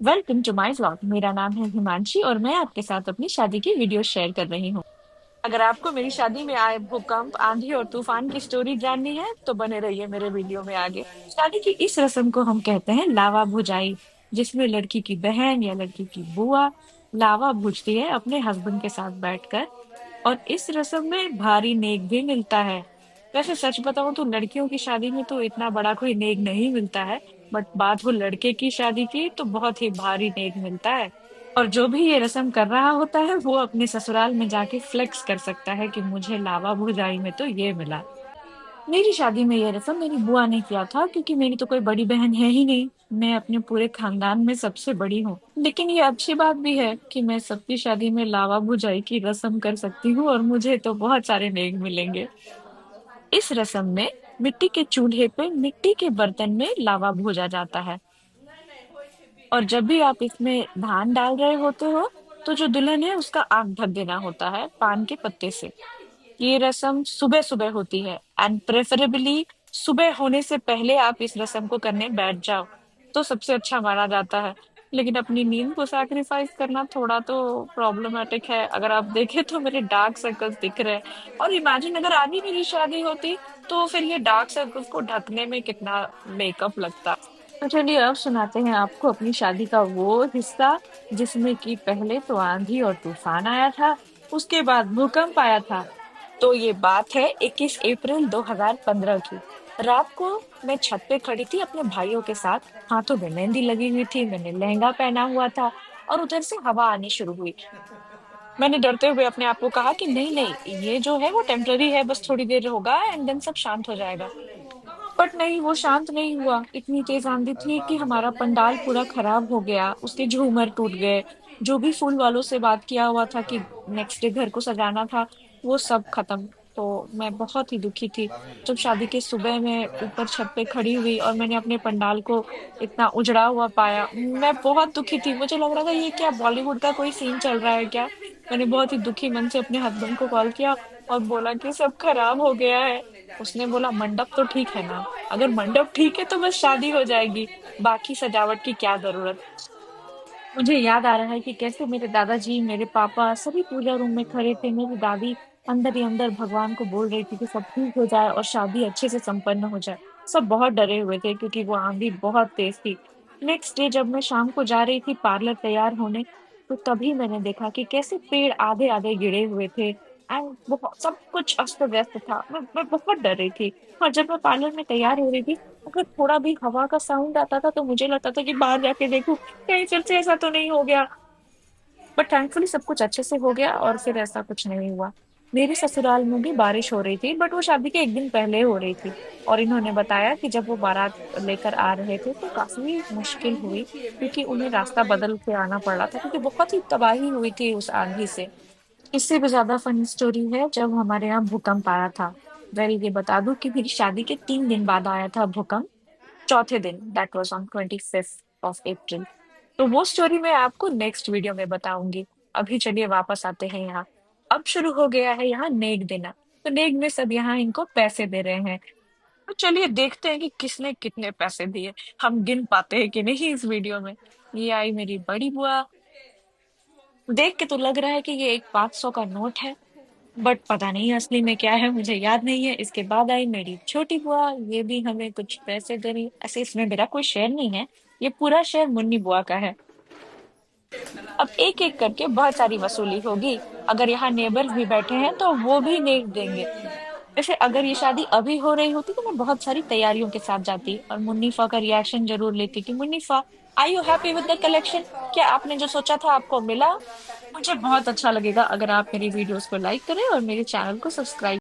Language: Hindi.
Welcome to my vlog. मेरा नाम है हिमांशी और मैं आपके साथ अपनी शादी की वीडियो शेयर कर रही हूँ। अगर आपको मेरी शादी में आए भूकंप, आंधी और तूफान की स्टोरी जाननी है तो बने रहिए मेरे वीडियो में आगे। शादी की इस रस्म को हम कहते हैं लावा भुजाई, जिसमें लड़की की बहन या लड़की की बुआ लावा भुजती है अपने हस्बैंड के साथ बैठकर। और इस रस्म में भारी नेक भी मिलता है। वैसे सच बताऊं तो लड़कियों की शादी में तो इतना बड़ा कोई नेक नहीं मिलता है, बट बात हो लड़के की शादी की तो बहुत ही भारी नेक मिलता है। और जो भी ये रस्म कर रहा होता है वो अपने ससुराल में जाके फ्लेक्स कर सकता है कि मुझे लावा भुजाई में तो ये मिला। मेरी शादी में ये रस्म मेरी बुआ ने किया था, क्योंकि मेरी तो कोई बड़ी बहन है ही नहीं। मैं अपने पूरे खानदान में सबसे बड़ी हूँ, लेकिन ये अच्छी बात भी है कि मैं सबकी शादी में लावा भुजाई की रस्म कर सकती हूँ और मुझे तो बहुत सारे नेक मिलेंगे। इस रस्म में मिट्टी के चूल्हे पे मिट्टी के बर्तन में लावा भूजा जाता है। और जब भी आप इसमें धान डाल रहे होते हो तो जो दुल्हन है उसका आंख ढक देना होता है पान के पत्ते से। ये रस्म सुबह सुबह होती है एंड प्रेफरेबली सुबह होने से पहले आप इस रस्म को करने बैठ जाओ तो सबसे अच्छा माना जाता है। लेकिन अपनी नींद को सैक्रिफाइस करना थोड़ा तो प्रॉब्लमेटिक है। अगर आप देखें तो मेरे डार्क सर्कल्स दिख रहे हैं। और इमेजिन अगर आज ही मेरी शादी होती तो फिर ये डार्क सर्कल्स को ढकने में कितना मेकअप लगता। तो चलिए अब सुनाते हैं आपको अपनी शादी का वो हिस्सा जिसमें कि पहले तो आंधी और तूफान आया था, उसके बाद भूकंप आया था। तो ये बात है 21 अप्रैल 2015 की। रात को मैं छत पे खड़ी थी अपने भाइयों के साथ। हाथों में मेहंदी लगी हुई थी, मैंने लहंगा पहना हुआ था और उधर से हवा आनी शुरू हुई। मैंने डरते हुए अपने आप को कहा कि नहीं नहीं, ये जो है वो टेम्पररी है, बस थोड़ी देर होगा एंड देन सब शांत हो जाएगा। बट नहीं, वो शांत नहीं हुआ। इतनी तेज आंधी थी कि हमारा पंडाल पूरा खराब हो गया, उसके झूमर टूट गए। जो भी फूल वालों से बात किया हुआ था कि नेक्स्ट डे घर को सजाना था, वो सब खत्म। तो मैं बहुत ही दुखी थी। जब शादी के सुबह में ऊपर छत पे खड़ी हुई और मैंने अपने पंडाल को इतना उजड़ा हुआ पाया, मैं बहुत दुखी थी। मुझे लग रहा था ये क्या बॉलीवुड का कोई सीन चल रहा है क्या। मैंने बहुत ही दुखी मन से अपने हस्बैंड को कॉल किया और बोला कि सब खराब हो गया है। उसने बोला मंडप तो ठीक है ना, अगर मंडप ठीक है तो बस शादी हो जाएगी, बाकी सजावट की क्या जरूरत। मुझे याद आ रहा है कि कैसे मेरे दादाजी, मेरे पापा सभी पूजा रूम में खड़े थे। मेरी दादी अंदर ही अंदर भगवान को बोल रही थी कि सब ठीक हो जाए और शादी अच्छे से संपन्न हो जाए। सब बहुत डरे हुए थे क्योंकि वो आंधी बहुत तेज थी। नेक्स्ट डे जब मैं शाम को जा रही थी पार्लर तैयार होने, तो तभी मैंने देखा कि कैसे पेड़ आधे आधे गिरे हुए थे एंड बहुत सब कुछ अस्त व्यस्त था। मैं बहुत डर रही थी। और जब मैं पार्लर में तैयार हो रही थी, अगर थोड़ा भी हवा का साउंड आता था तो मुझे लगता था कि बाहर जाके देखूं कहीं फिर से ऐसा तो नहीं हो गया। बट थैंकफुली सब कुछ अच्छे से हो गया और फिर ऐसा कुछ नहीं हुआ। मेरे ससुराल में भी बारिश हो रही थी, बट वो शादी के एक दिन पहले हो रही थी। और इन्होंने बताया कि जब वो बारात लेकर आ रहे थे तो काफी मुश्किल हुई, क्योंकि उन्हें रास्ता बदल के आना पड़ रहा था, क्योंकि बहुत ही तबाही हुई थी उस आंधी से। इससे भी ज्यादा फनी स्टोरी है जब हमारे यहाँ भूकंप आया था। वेल, ये बता दूं कि मेरी शादी के 3 दिन बाद आया था भूकंप। चौथे दिन, that was on 25 of April. तो वो स्टोरी मैं आपको नेक्स्ट वीडियो में बताऊंगी। अभी चलिए वापस आते हैं यहाँ। अब शुरू हो गया है यहाँ नेक देना। तो नेक में सब यहाँ इनको पैसे दे रहे हैं। तो चलिए देखते हैं कि किसने कितने पैसे दिए। हम गिन पाते हैं कि नहीं इस वीडियो में। ये आई मेरी बड़ी बुआ। देख के तो लग रहा है कि ये एक 500 का नोट है, बट पता नहीं असली में क्या है, मुझे याद नहीं है। इसके बाद आई मेरी छोटी बुआ, ये भी हमें कुछ पैसे दे रही। ऐसे इसमें मेरा कोई शेयर नहीं है, ये पूरा शेयर मुन्नी बुआ का है। अब एक एक करके बहुत सारी वसूली होगी। अगर यहाँ नेबर्स भी बैठे हैं तो वो भी नहीं देंगे। वैसे अगर ये शादी अभी हो रही होती तो मैं बहुत सारी तैयारियों के साथ जाती और मुन्नीफा का रिएक्शन जरूर लेती कि मुन्नीफा, I you happy with the collection? क्या आपने जो सोचा था आपको मिला? मुझे बहुत अच्छा लगेगा अगर आप मेरी वीडियोस को लाइक करें और मेरे चैनल को सब्सक्राइब